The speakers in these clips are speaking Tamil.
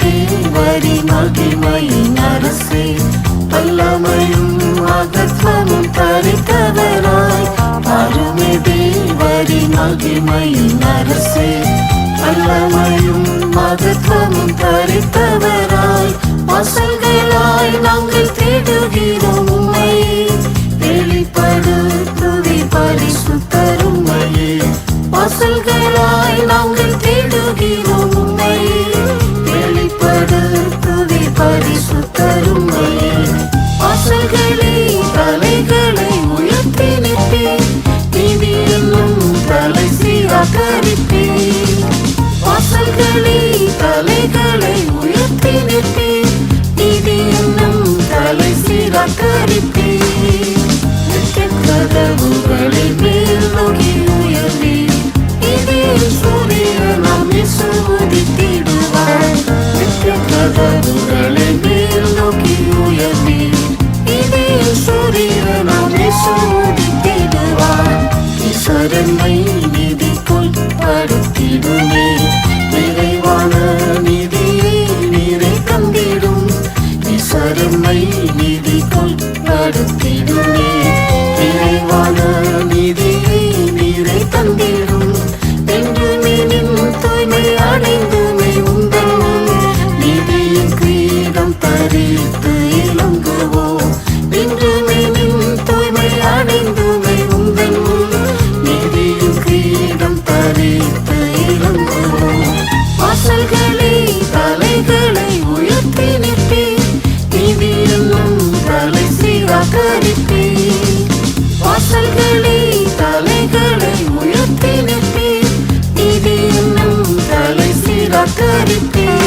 தேவரி மகிமையின் அரசே, வல்லமையும் மகத்துவமும் தரித்தவராய். அருமை தேவரி மகிமையின் அரசே, வல்லமையும் மகத்துவமும் தரித்தவராய். வாசல்களாய் நாங்கள் தேடுகிறோம் உம்மை, வெளிப்படுத்துவி பரிசுத்தர் உம்மையே. வாசல்களாய் நாங்கள் தேடுகிறோம் உம்மை, வெளிப்படுத்துவி பரிசுத்தர் உம்மையே. வாசல்களே தலைகளை உயர்த்தி நிற்பேன், நீதி என்னும் தலை சீராகரிப்பேன். வாசல்களே தலைகளை உயர்த்தி நிற்பேன், நீதி என்னும் தலை சீராகரிப்பேன். கதவுகளை மேல் நோக்கி உயர்வேன், இதில் சூரியனாம் இயேசு உதித்திடுவார். கதவுகளை மேல் நோக்கி உயர்வேன், இதில் சூரியனாம் இயேசு உதித்திடுவார். ஈஸ்வரனை நீதிக்குள் படுத்திடுமே, நிறைவான நீதியை நீரை தந்திடும். ஈஸ்வரனை நீதிக்குள் படுத்திடுமே, நிறைவான நீதியை நீரை தந்திடும். என்றுமே நின் தூய்மை அடைந்துமே உந்தன் நீதியின் கிரீடம் தரித்து இலங்குவோம். என்றுமே நின் தூய்மை அடைந்துமே உந்தன் நீதியின் கிரீடம் தரித்து இலங்குவோம். வாசல்களே தலைகளை உயர்த்தி நிற்பேன், நீதி என்னும் தலை சீராகரிப்பேன். வாசல்களே தலைகளை உயர்த்தி நிற்பேன், நீதி என்னும் தலை சீராகரிப்பேன்.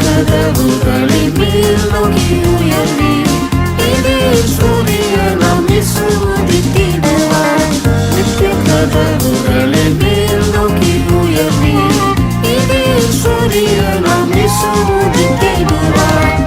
கதவுகளை மேல் நோக்கி உயர்வேன், இதில் சூரியனாம் இயேசு உதித்திடுவார். கதவுகளை மேல் நோக்கி உயர்வேன், இதில் சூரியனாம் இயேசு உதித்திடுவார்.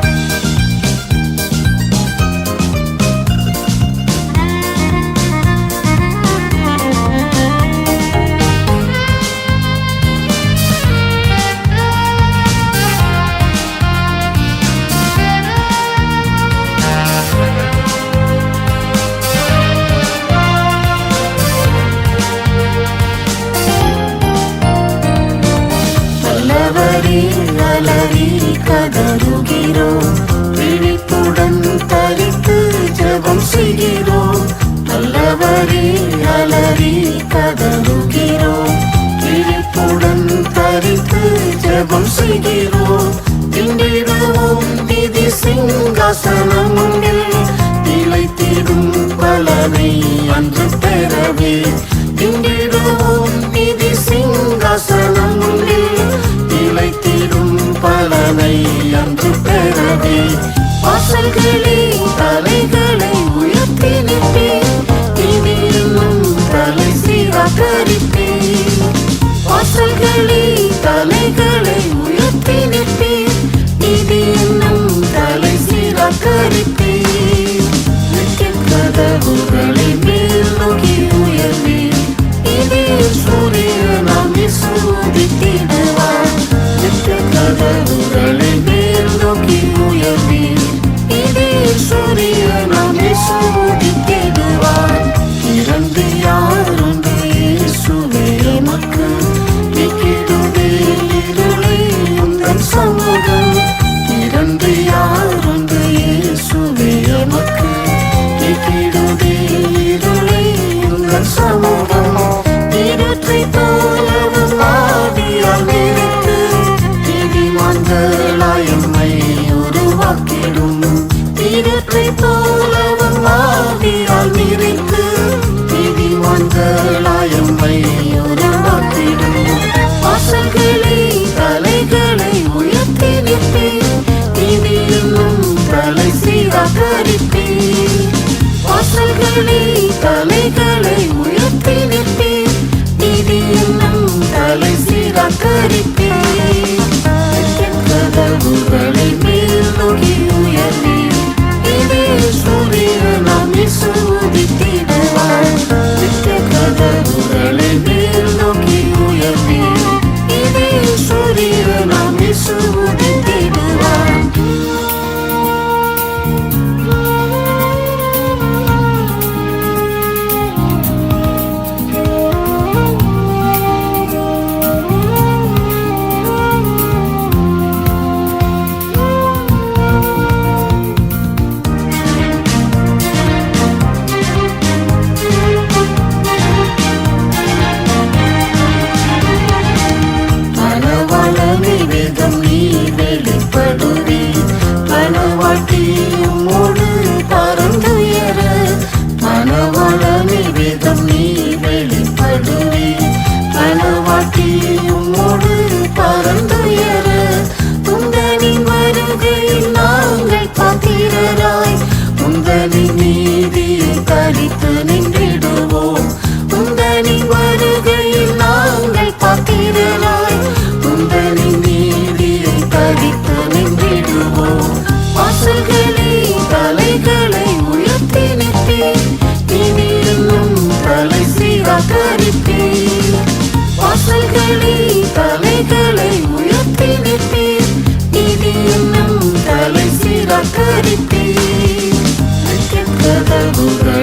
அலறி கதறுகிறோம், விழிப்புடன் தரித்து ஜெபம் செய்கிறோம். நல்லவரே அலறி கதறுகிறோம், விழிப்புடன் தரித்து ஜெபம் செய்கிறோம். திண்டிடுவோம் நிதி சிங்காசனம் முன்னில், நிலைத்திடும் பலனை அன்று பெறவே. திண்டிடுவோம் நிதி சிங்காசனம் முன்னில், நிலைத்திடும் பலனை அன்று பெறவே. வாசல்களே தலைகளை உயர்த்தி நிற்பேன், நீதி என்னும் தலை சீராகரிப்பேன். வாசல்களே தலைகளை உயர்த்தி நிற்பேன், நீதி என்னும் தலை சீராகரிப்பேன். கதவுகளை மேல் நோக்கி உயர்வேன், இதில் சூரியனாம் இயேசு உதித்திடுவார். கதவுகளை மேல் நோக்கி உயர்வேன், இதில் சூரியனாம் இயேசு உதித்திடுவார். இறந்து யாருண்டு இயேசுவே எமக்கு, நீக்கிடுவே இருளை உந்தன் சமூகம். இறந்து யாருண்டு இயேசுவே எமக்கு, நீக்கிடுவே இருளை உந்தன் சமூகம். இருட்டை போலவும் ஆவியால் நிறைத்து, நீதிமான்களாய் எம்மை உருவாக்கிடும். இருட்டை போலவும் ஆவியால் நிறைத்து, நீதிமான்களாய் எம்மை உருவாக்கிடும். வாசல்களே தலைகளை உயர்த்தி நிற்பேன், நீதி என்னும் தலை சீராகரிப்பேன். வாசல்களே தலைகளை உயர்த்தி இயேசு உதித்திடுவார். மணவாளனே வேதம் நீ வெளிப்படுவே, மணவாட்டியும் உம்மோடு பறந்துயர. மணவாளனே வேதம் நீ வெளிப்படுவே, மணவாட்டியும் உம்மோடு பறந்துயர. உந்தனின் வருகையில் நாங்கள் பாத்திரராய், உந்தனின் நீதியை தரித்து நின்றிடுவோம். உந்தனின் வருகையில் நாங்கள் பாத்திரராய், உந்தனின் நீதியை தரித்து நின்றிடுவோம். வாசல்களே தலைகளை உயர்த்தி நிற்பேன், இனி இன்னும் தலை சீராக்கரிப்பேன். வாசல்களே தலைகளை உயர்த்தி நிற்பேன், இனி இன்னும் தலை சீராக்கரிப்பேன். கதவுகள்